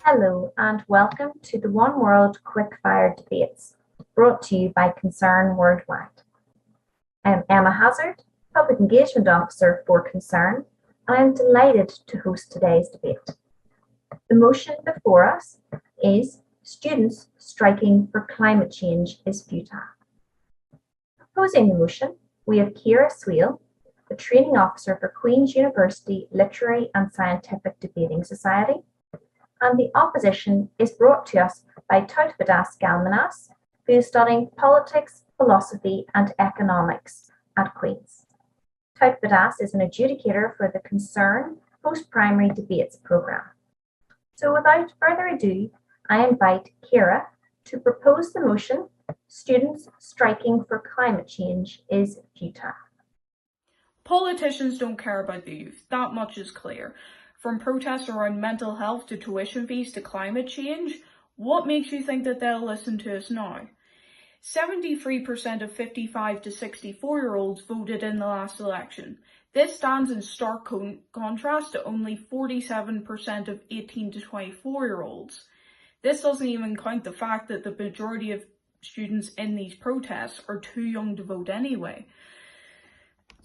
Hello and welcome to the One World Quickfire Debates, brought to you by Concern Worldwide. I'm Emma Hazard, Public Engagement Officer for Concern, and I'm delighted to host today's debate. The motion before us is Students Striking for Climate Change is Futile. Proposing the motion, we have Ciara Swail, the Training Officer for Queen's University Literary and Scientific Debating Society, and the opposition is brought to us by Tautvydas Galminas, who is studying politics, philosophy and economics at Queen's. Tautvydas is an adjudicator for the Concern Post-Primary Debates programme. So without further ado, I invite Ciara to propose the motion, Students Striking for Climate Change is Futile. Politicians don't care about the youth, that much is clear. From protests around mental health to tuition fees to climate change, what makes you think that they'll listen to us now? 73% of 55 to 64-year-olds voted in the last election. This stands in stark contrast to only 47% of 18 to 24-year-olds. This doesn't even count the fact that the majority of students in these protests are too young to vote anyway.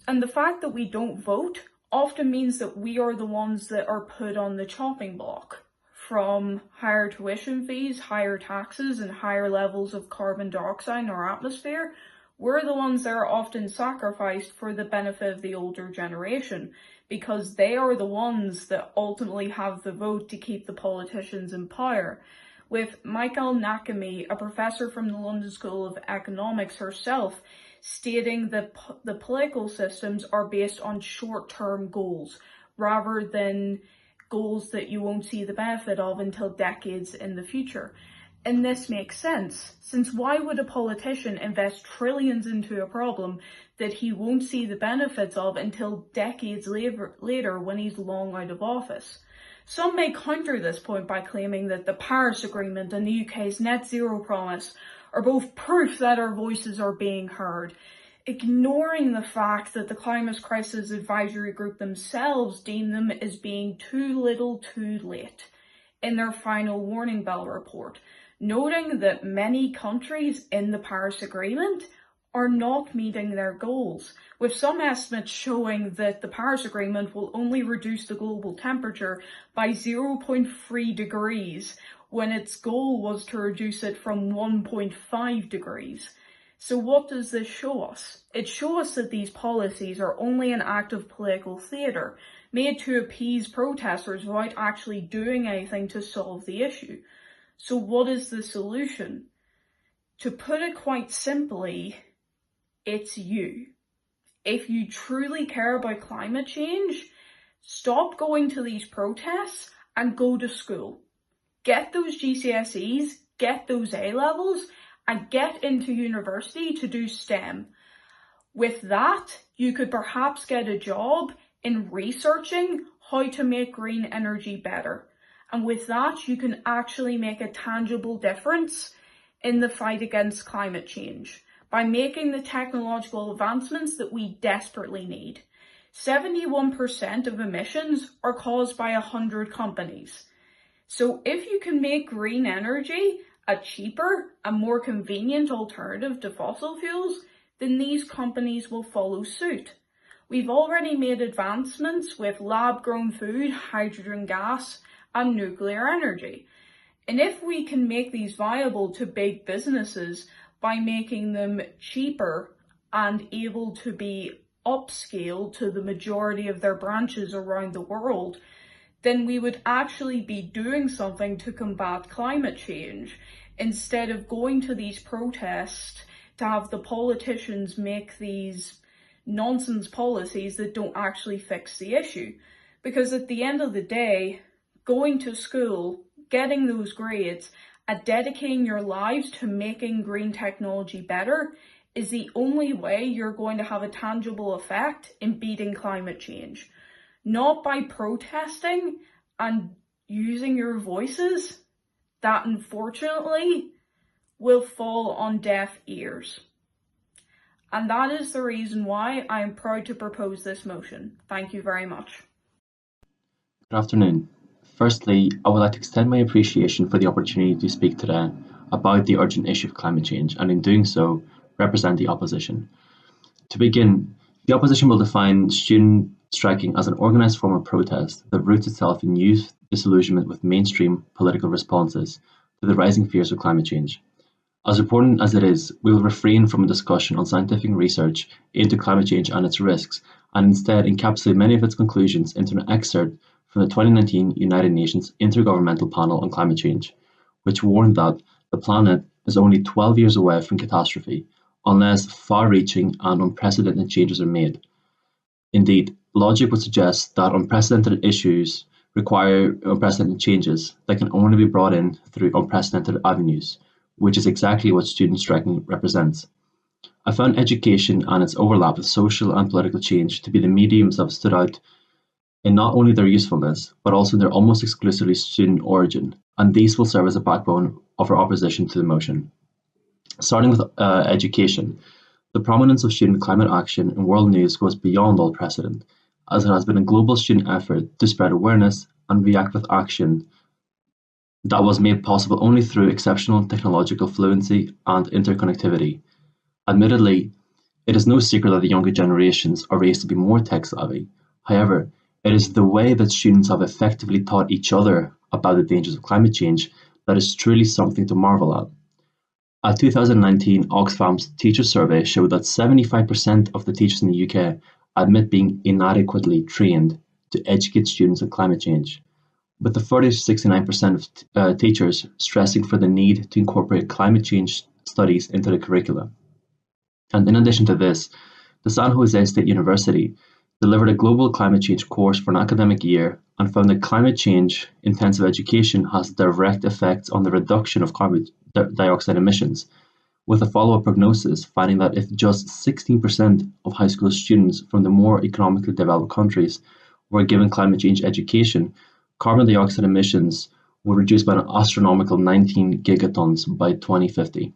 And the fact that we don't vote often means that we are the ones that are put on the chopping block. From higher tuition fees, higher taxes, and higher levels of carbon dioxide in our atmosphere, we're the ones that are often sacrificed for the benefit of the older generation, because they are the ones that ultimately have the vote to keep the politicians in power. With Michael Nakami, a professor from the London School of Economics herself, stating that the political systems are based on short-term goals rather than goals that you won't see the benefit of until decades in the future. And this makes sense, since why would a politician invest trillions into a problem that he won't see the benefits of until decades later when he's long out of office? Some may counter this point by claiming that the Paris Agreement and the UK's net zero promise are both proof that our voices are being heard, ignoring the fact that the Climate Crisis Advisory Group themselves deem them as being too little too late in their final warning bell report, noting that many countries in the Paris Agreement are not meeting their goals, with some estimates showing that the Paris Agreement will only reduce the global temperature by 0.3 degrees, when its goal was to reduce it from 1.5 degrees. So what does this show us? It shows us that these policies are only an act of political theatre, made to appease protesters without actually doing anything to solve the issue. So what is the solution? To put it quite simply, it's you. If you truly care about climate change, stop going to these protests and go to school. Get those GCSEs, get those A-levels, and get into university to do STEM. With that, you could perhaps get a job in researching how to make green energy better. And with that, you can actually make a tangible difference in the fight against climate change by making the technological advancements that we desperately need. 71% of emissions are caused by 100 companies. So if you can make green energy a cheaper and more convenient alternative to fossil fuels, then these companies will follow suit. We've already made advancements with lab-grown food, hydrogen gas, and nuclear energy. And if we can make these viable to big businesses by making them cheaper and able to be upscaled to the majority of their branches around the world, then we would actually be doing something to combat climate change, instead of going to these protests to have the politicians make these nonsense policies that don't actually fix the issue. Because at the end of the day, going to school, getting those grades, and dedicating your lives to making green technology better is the only way you're going to have a tangible effect in beating climate change. Not by protesting and using your voices that unfortunately will fall on deaf ears. And that is the reason why I am proud to propose this motion. Thank you very much. Good afternoon. Firstly, I would like to extend my appreciation for the opportunity to speak today about the urgent issue of climate change, and in doing so, represent the opposition. To begin, the opposition will define student striking as an organised form of protest that roots itself in youth disillusionment with mainstream political responses to the rising fears of climate change. As important as it is, we will refrain from a discussion on scientific research into climate change and its risks, and instead encapsulate many of its conclusions into an excerpt from the 2019 United Nations Intergovernmental Panel on Climate Change, which warned that the planet is only 12 years away from catastrophe unless far-reaching and unprecedented changes are made. Indeed, logic would suggest that unprecedented issues require unprecedented changes that can only be brought in through unprecedented avenues, which is exactly what student striking represents. I found education and its overlap with social and political change to be the mediums that have stood out in not only their usefulness, but also their almost exclusively student origin, and these will serve as a backbone of our opposition to the motion. Starting with education, the prominence of student climate action in world news goes beyond all precedent, as it has been a global student effort to spread awareness and react with action that was made possible only through exceptional technological fluency and interconnectivity. Admittedly, it is no secret that the younger generations are raised to be more tech-savvy. However, it is the way that students have effectively taught each other about the dangers of climate change that is truly something to marvel at. A 2019 Oxfam's teacher survey showed that 75% of the teachers in the UK admit being inadequately trained to educate students on climate change, with the further 69% of teachers stressing for the need to incorporate climate change studies into the curricula. And in addition to this, the San Jose State University delivered a global climate change course for an academic year and found that climate change intensive education has direct effects on the reduction of carbon dioxide emissions, with a follow-up prognosis finding that if just 16% of high school students from the more economically developed countries were given climate change education, carbon dioxide emissions would reduce by an astronomical 19 gigatons by 2050.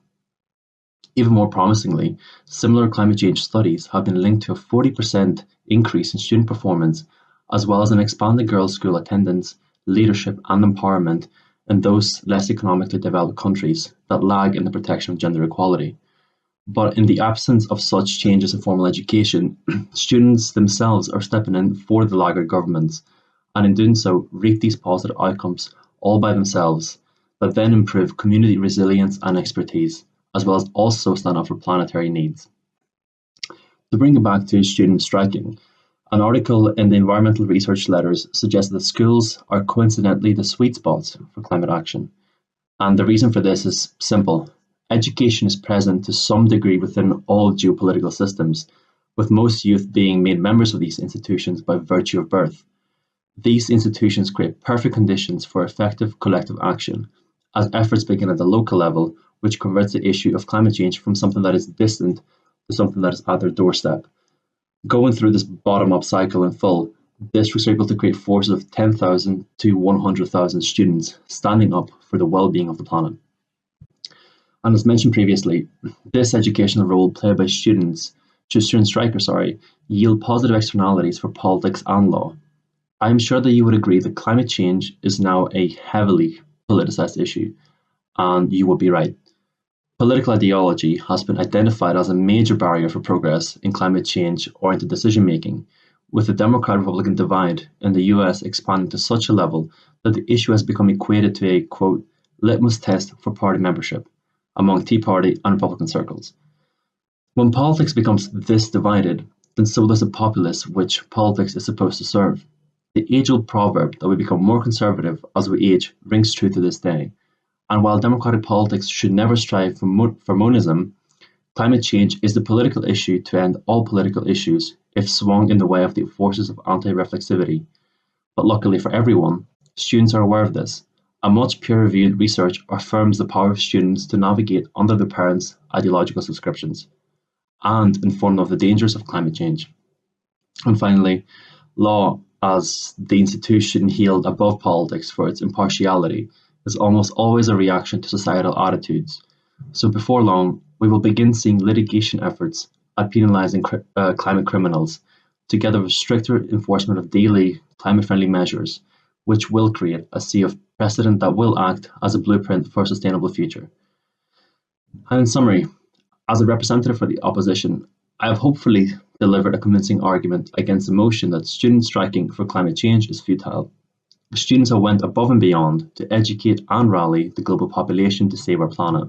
Even more promisingly, similar climate change studies have been linked to a 40% increase in student performance, as well as an expanded girls' school attendance, leadership, and empowerment in those less economically developed countries that lag in the protection of gender equality. But in the absence of such changes in formal education, students themselves are stepping in for the laggard governments, and in doing so, reap these positive outcomes all by themselves that then improve community resilience and expertise, as well as also stand up for planetary needs. To bring it back to student striking, an article in the Environmental Research Letters suggests that schools are coincidentally the sweet spots for climate action. And the reason for this is simple. Education is present to some degree within all geopolitical systems, with most youth being made members of these institutions by virtue of birth. These institutions create perfect conditions for effective collective action, as efforts begin at the local level, which converts the issue of climate change from something that is distant to something that is at their doorstep. Going through this bottom-up cycle in full, districts are able to create forces of 10,000 to 100,000 students standing up for the well-being of the planet. And as mentioned previously, this educational role played by student strikers, yield positive externalities for politics and law. I am sure that you would agree that climate change is now a heavily politicized issue, and you would be right. Political ideology has been identified as a major barrier for progress in climate change-oriented decision-making, with the Democrat-Republican divide in the US expanding to such a level that the issue has become equated to a, quote, litmus test for party membership among Tea Party and Republican circles. When politics becomes this divided, then so does the populace which politics is supposed to serve. The age-old proverb that we become more conservative as we age rings true to this day. And while democratic politics should never strive for monism, climate change is the political issue to end all political issues if swung in the way of the forces of anti-reflexivity. But luckily for everyone, students are aware of this, and much peer-reviewed research affirms the power of students to navigate under their parents' ideological subscriptions. and informed of the dangers of climate change. And finally, law, as the institution held above politics for its impartiality, is almost always a reaction to societal attitudes. So before long, we will begin seeing litigation efforts at penalising climate criminals, together with stricter enforcement of daily climate-friendly measures, which will create a sea of precedent that will act as a blueprint for a sustainable future. And in summary, as a representative for the opposition, I have hopefully delivered a convincing argument against the motion that students striking for climate change is futile. The students have went above and beyond to educate and rally the global population to save our planet,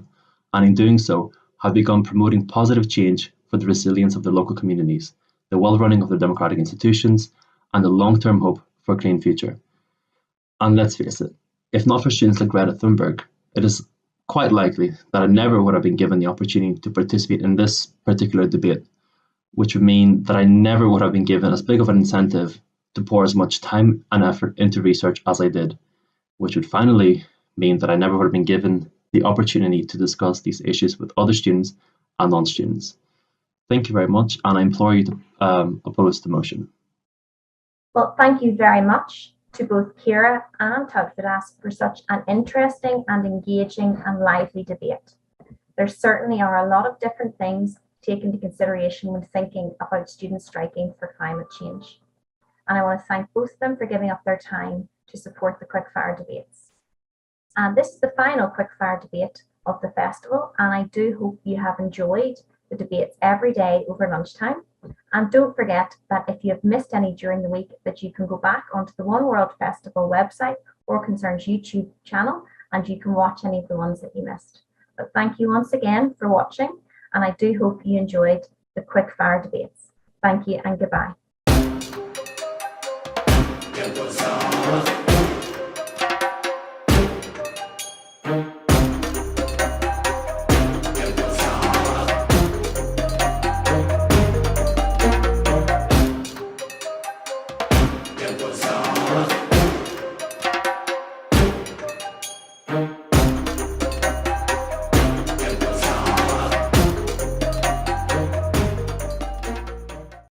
and in doing so, have begun promoting positive change for the resilience of their local communities, the well-running of their democratic institutions, and the long-term hope for a clean future. And let's face it, if not for students like Greta Thunberg, it is quite likely that I never would have been given the opportunity to participate in this particular debate, which would mean that I never would have been given as big of an incentive to pour as much time and effort into research as I did, which would finally mean that I never would have been given the opportunity to discuss these issues with other students and non-students. Thank you very much, and I implore you to oppose the motion. Well, thank you very much to both Ciara and Tautvydas for such an interesting and engaging and lively debate. There certainly are a lot of different things taken into consideration when thinking about students striking for climate change. And I want to thank both of them for giving up their time to support the quickfire debates. And this is the final quickfire debate of the festival, and I do hope you have enjoyed the debates every day over lunchtime. And don't forget that if you have missed any during the week, that you can go back onto the One World Festival website or Concern's YouTube channel, and you can watch any of the ones that you missed. But thank you once again for watching, and I do hope you enjoyed the quickfire debates. Thank you and goodbye. It was